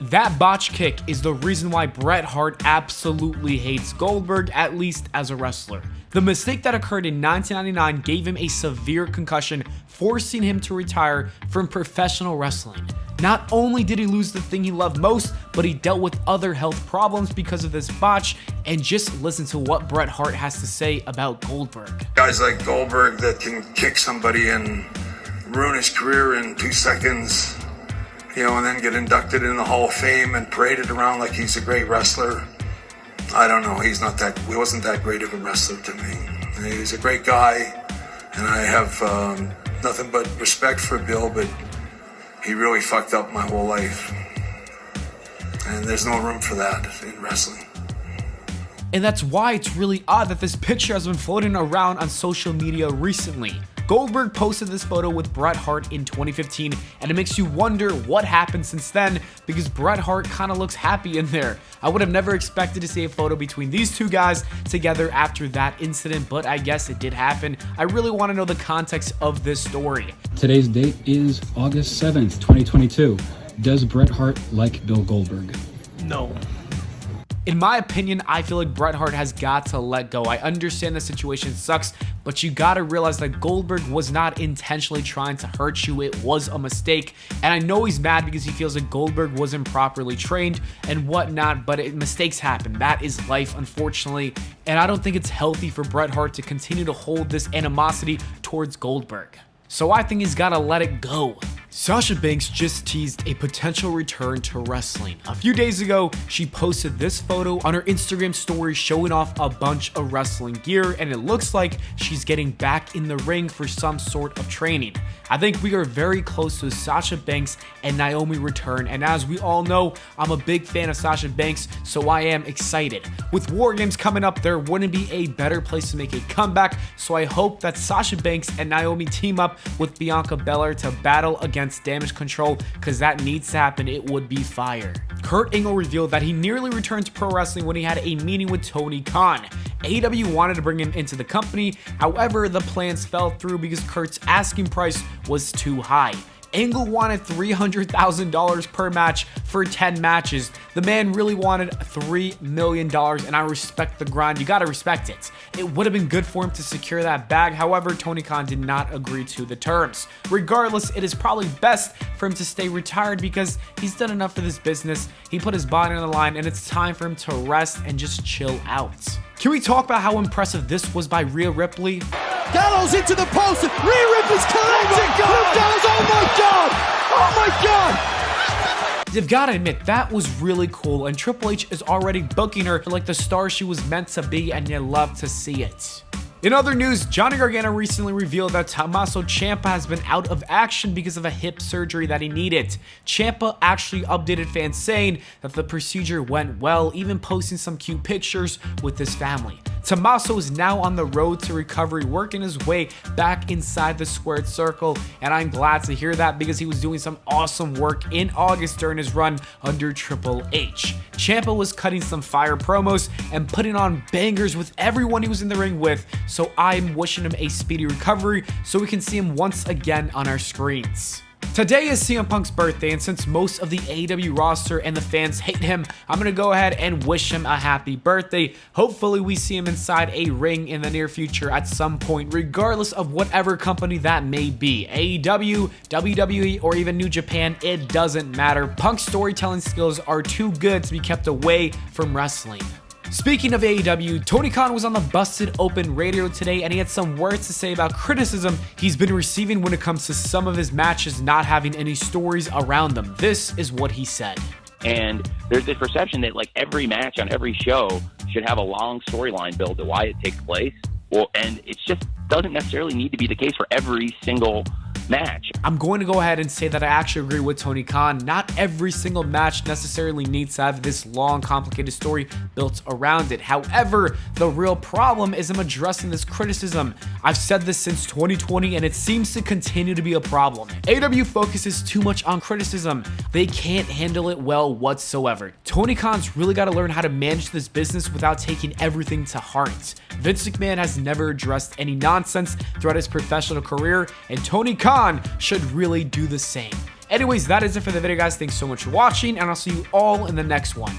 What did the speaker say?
That botch kick is the reason why Bret Hart absolutely hates Goldberg, at least as a wrestler. The mistake that occurred in 1999 gave him a severe concussion, forcing him to retire from professional wrestling. Not only did he lose the thing he loved most, but he dealt with other health problems because of this botch. And just listen to what Bret Hart has to say about Goldberg. Guys like Goldberg that can kick somebody and ruin his career in 2 seconds, and then get inducted in the Hall of Fame and paraded around like he's a great wrestler. I don't know. He wasn't that great of a wrestler to me. He's a great guy, and I have nothing but respect for Bill, but he really fucked up my whole life. And there's no room for that in wrestling. And that's why it's really odd that this picture has been floating around on social media recently. Goldberg posted this photo with Bret Hart in 2015, and it makes you wonder what happened since then, because Bret Hart kind of looks happy in there. I would have never expected to see a photo between these two guys together after that incident, but I guess it did happen. I really want to know the context of this story. Today's date is August 7th, 2022. Does Bret Hart like Bill Goldberg? No. In my opinion, I feel like Bret Hart has got to let go. I understand the situation sucks, but you gotta realize that Goldberg was not intentionally trying to hurt you. It was a mistake, and I know he's mad because he feels like Goldberg wasn't properly trained and whatnot, but mistakes happen. That is life, unfortunately, and I don't think it's healthy for Bret Hart to continue to hold this animosity towards Goldberg. So I think he's gotta let it go. Sasha Banks just teased a potential return to wrestling. A few days ago, she posted this photo on her Instagram story showing off a bunch of wrestling gear, and it looks like she's getting back in the ring for some sort of training. I think we are very close to Sasha Banks and Naomi return, and as we all know, I'm a big fan of Sasha Banks, so I am excited. With War Games coming up, there wouldn't be a better place to make a comeback, so I hope that Sasha Banks and Naomi team up with Bianca Belair to battle against Damage Control, because that needs to happen. It would be fire. Kurt Angle revealed that he nearly returned to pro wrestling when he had a meeting with Tony Khan. AEW wanted to bring him into the company, however, the plans fell through because Kurt's asking price was too high. Angle wanted $300,000 per match for 10 matches. The man really wanted $3 million, and I respect the grind. You gotta respect it. It would have been good for him to secure that bag. However, Tony Khan did not agree to the terms. Regardless, it is probably best for him to stay retired because he's done enough for this business. He put his body on the line, and it's time for him to rest and just chill out. Can we talk about how impressive this was by Rhea Ripley? Gallows into the post. Rhea Ripley's collecting. Luke Gallows. Oh my God! Oh my God! You've got to admit, that was really cool, and Triple H is already booking her like the star she was meant to be, and you love to see it. In other news, Johnny Gargano recently revealed that Tommaso Ciampa has been out of action because of a hip surgery that he needed. Ciampa actually updated fans saying that the procedure went well, even posting some cute pictures with his family. Tommaso is now on the road to recovery, working his way back inside the squared circle, and I'm glad to hear that because he was doing some awesome work in August during his run under Triple H. Ciampa was cutting some fire promos and putting on bangers with everyone he was in the ring with, so I'm wishing him a speedy recovery so we can see him once again on our screens. Today is CM Punk's birthday, and since most of the AEW roster and the fans hate him, I'm going to go ahead and wish him a happy birthday. Hopefully we see him inside a ring in the near future at some point, regardless of whatever company that may be. AEW, WWE, or even New Japan, it doesn't matter. Punk's storytelling skills are too good to be kept away from wrestling. Speaking of AEW, Tony Khan was on the Busted Open radio today, and he had some words to say about criticism he's been receiving when it comes to some of his matches not having any stories around them. This is what he said. And there's this perception that like every match on every show should have a long storyline build to why it takes place. Well, and it just doesn't necessarily need to be the case for every single match. I'm going to go ahead and say that I actually agree with Tony Khan. Not every single match necessarily needs to have this long, complicated story built around it. However, the real problem is I'm addressing this criticism. I've said this since 2020, and it seems to continue to be a problem. AEW focuses too much on criticism. They can't handle it well whatsoever. Tony Khan's really got to learn how to manage this business without taking everything to heart. Vince McMahon has never addressed any nonsense throughout his professional career, and Tony Khan should really do the same. Anyways, that is it for the video, guys. Thanks so much for watching, and I'll see you all in the next one.